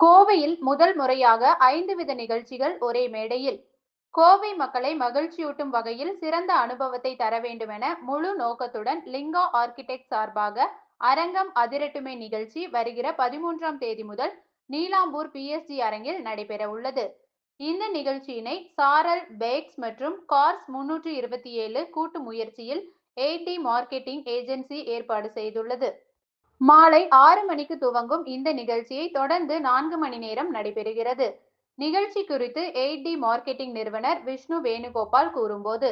கோவையில் முதல் முறையாக 5 வித நிகழ்ச்சிகள் ஒரே மேடையில். கோவை மக்களை மகிழ்ச்சியூட்டும் வகையில் சிறந்த அனுபவத்தை தர வேண்டுமென முழு நோக்கத்துடன் லிங்கா ஆர்க்கிடெக்ட் சார்பாக அரங்கம் அதிரட்டுமே நிகழ்ச்சி வருகிற 13ஆம் தேதி முதல் நீலாம்பூர் PSG அரங்கில் நடைபெற உள்ளது. இந்த நிகழ்ச்சியினை சாரல் பேக்ஸ் மற்றும் கார்ஸ் 327 கூட்டு முயற்சியில் AD மார்க்கெட்டிங் ஏஜென்சி ஏற்பாடு செய்துள்ளது. மாலை 6 மணிக்கு துவங்கும் இந்த நிகழ்ச்சியை தொடர்ந்து 4 மணி நேரம் நடைபெறுகிறது. நிகழ்ச்சி குறித்து AD மார்க்கெட்டிங் நிறுவனர் விஷ்ணு வேணுகோபால் கூறும்போது,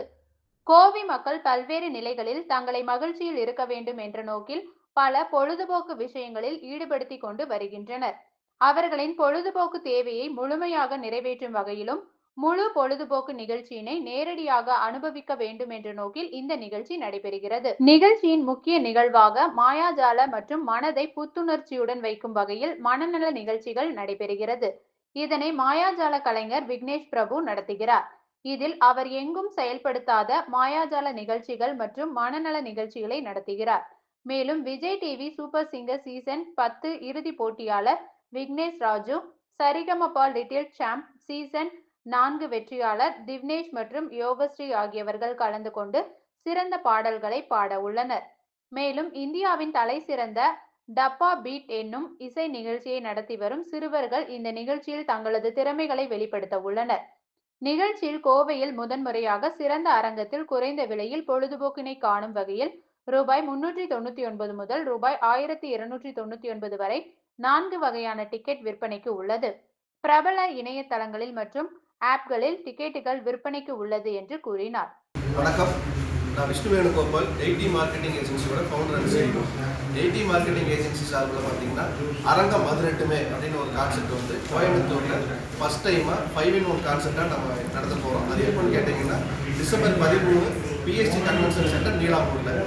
கோவை மக்கள் பல்வேறு நிலைகளில் தங்களை மகிழ்ச்சியில் இருக்க வேண்டும் என்ற நோக்கில் பல பொழுதுபோக்கு விஷயங்களில் ஈடுபடுத்திக் கொண்டு வருகின்றனர். அவர்களின் பொழுதுபோக்கு தேவையை முழுமையாக நிறைவேற்றும் வகையிலும் முழு பொழுதுபோக்கு நிகழ்ச்சியினை நேரடியாக அனுபவிக்க வேண்டும் என்ற நோக்கில் இந்த நிகழ்ச்சி நடைபெறுகிறது. நிகழ்ச்சியின் முக்கிய நிகழ்வாக மாயாஜால மற்றும் மனதை புத்துணர்ச்சியுடன் வைக்கும் வகையில் மனநல நிகழ்ச்சிகள் நடைபெறுகிறது. இதனை மாயாஜால கலைஞர் விக்னேஷ் பிரபு நடத்துகிறார். இதில் அவர் எங்கும் செயல்படுத்தாத மாயாஜால நிகழ்ச்சிகள் மற்றும் மனநல நிகழ்ச்சிகளை நடத்துகிறார். மேலும் Vijay TV super singer season 10 இறுதி போட்டியாளர் Vignesh Raju, Saregamapa little champ season 4 வெற்றியாளர் திவ்னேஷ் மற்றும் யோகஸ்ரீ ஆகியவர்கள் கலந்து கொண்டு சிறந்த பாடல்களை பாட உள்ளனர். மேலும் இந்தியாவின் தலை சிறந்த டப்பா பீட் என்னும் இசை நிகழ்ச்சியை நடத்தி வரும் சிறுவர்கள் இந்த நிகழ்ச்சியில் தங்களது திறமைகளை வெளிப்படுத்த உள்ளனர். நிகழ்ச்சியில் கோவையில் முதன்முறையாக சிறந்த அரங்கத்தில் குறைந்த விலையில் பொழுதுபோக்கினை காணும் வகையில் ரூபாய் 399 முதல் ரூபாய் 1299 வரை 4 வகையான டிக்கெட் விற்பனைக்கு உள்ளது. பிரபல இணையதளங்களில் மற்றும் ஆப்களில் டிக்கெட்டுகள் விற்பனைக்கு உள்ளது என்று கூறினார். வணக்கம், நான் விஷ்ணு வேணுகோபால், AD மார்க்கெட்டிங் ஏஜென்சியோட founder and CEO. AD marketing agency சார்பில் பார்த்தீங்கன்னா அரங்கம் அதிரட்டுமே அப்படின்னு ஒரு கான்செப்ட் வந்து கோயம்புத்தூரில் ஃபர்ஸ்ட் டைமாக 5-in-1 கான்செப்டாக நம்ம நடத்த போகிறோம். அது எப்போன்னு கேட்டிங்கன்னா டிசம்பர் 13 PSG கன்வென்ஷன் சென்டர் நீலாம்பூரில்.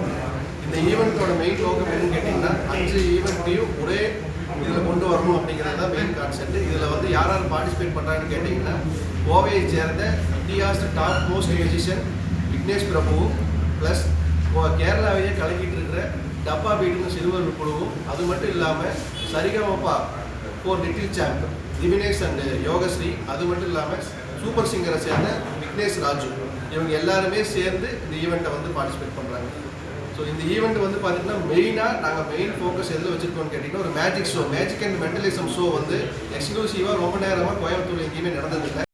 இந்த ஈவெண்ட்டோட மெயின் நோக்கம் என்னன்னு கேட்டிங்கன்னா 5 ஈவெண்ட்டையும் ஒரே இதில் கொண்டு வரணும் அப்படிங்கிறது தான் மெயின் கான்செப்ட். இதில் வந்து யார் யார் பார்ட்டிசிபேட் பண்ணுறாங்கன்னு கேட்டிங்கன்னா கோவையை சேர்ந்த India's top most musician Vignesh பிரபுவும் ப்ளஸ் கேரளாவையே கலக்கிட்டு இருக்கிற டப்பா பீட்டுன்னு சிறுவர் குழுவும், அது மட்டும் இல்லாமல் Sarigamapa four little champ Divinesh and Yogashree, அது மட்டும் இல்லாமல் சூப்பர் சிங்கரை சேர்ந்த விக்னேஷ் ராஜு, இவங்க எல்லாருமே சேர்ந்து இந்த ஈவெண்ட்டை வந்து பார்ட்டிசிபேட் பண்ணுறாங்க. ஸோ இந்த ஈவெண்ட் வந்து பார்த்தீங்கன்னா மெயினாக நாங்கள் மெயின் ஃபோக்கஸ் எதில் வச்சுருக்கோம்னு கேட்டிங்கன்னா ஒரு magic show, magic and mentalism show வந்து எக்ஸ்க்ளூசிவாக ரொம்ப நேரமாக கோயம்புத்தூர் எங்கேயுமே நடந்ததில்லை.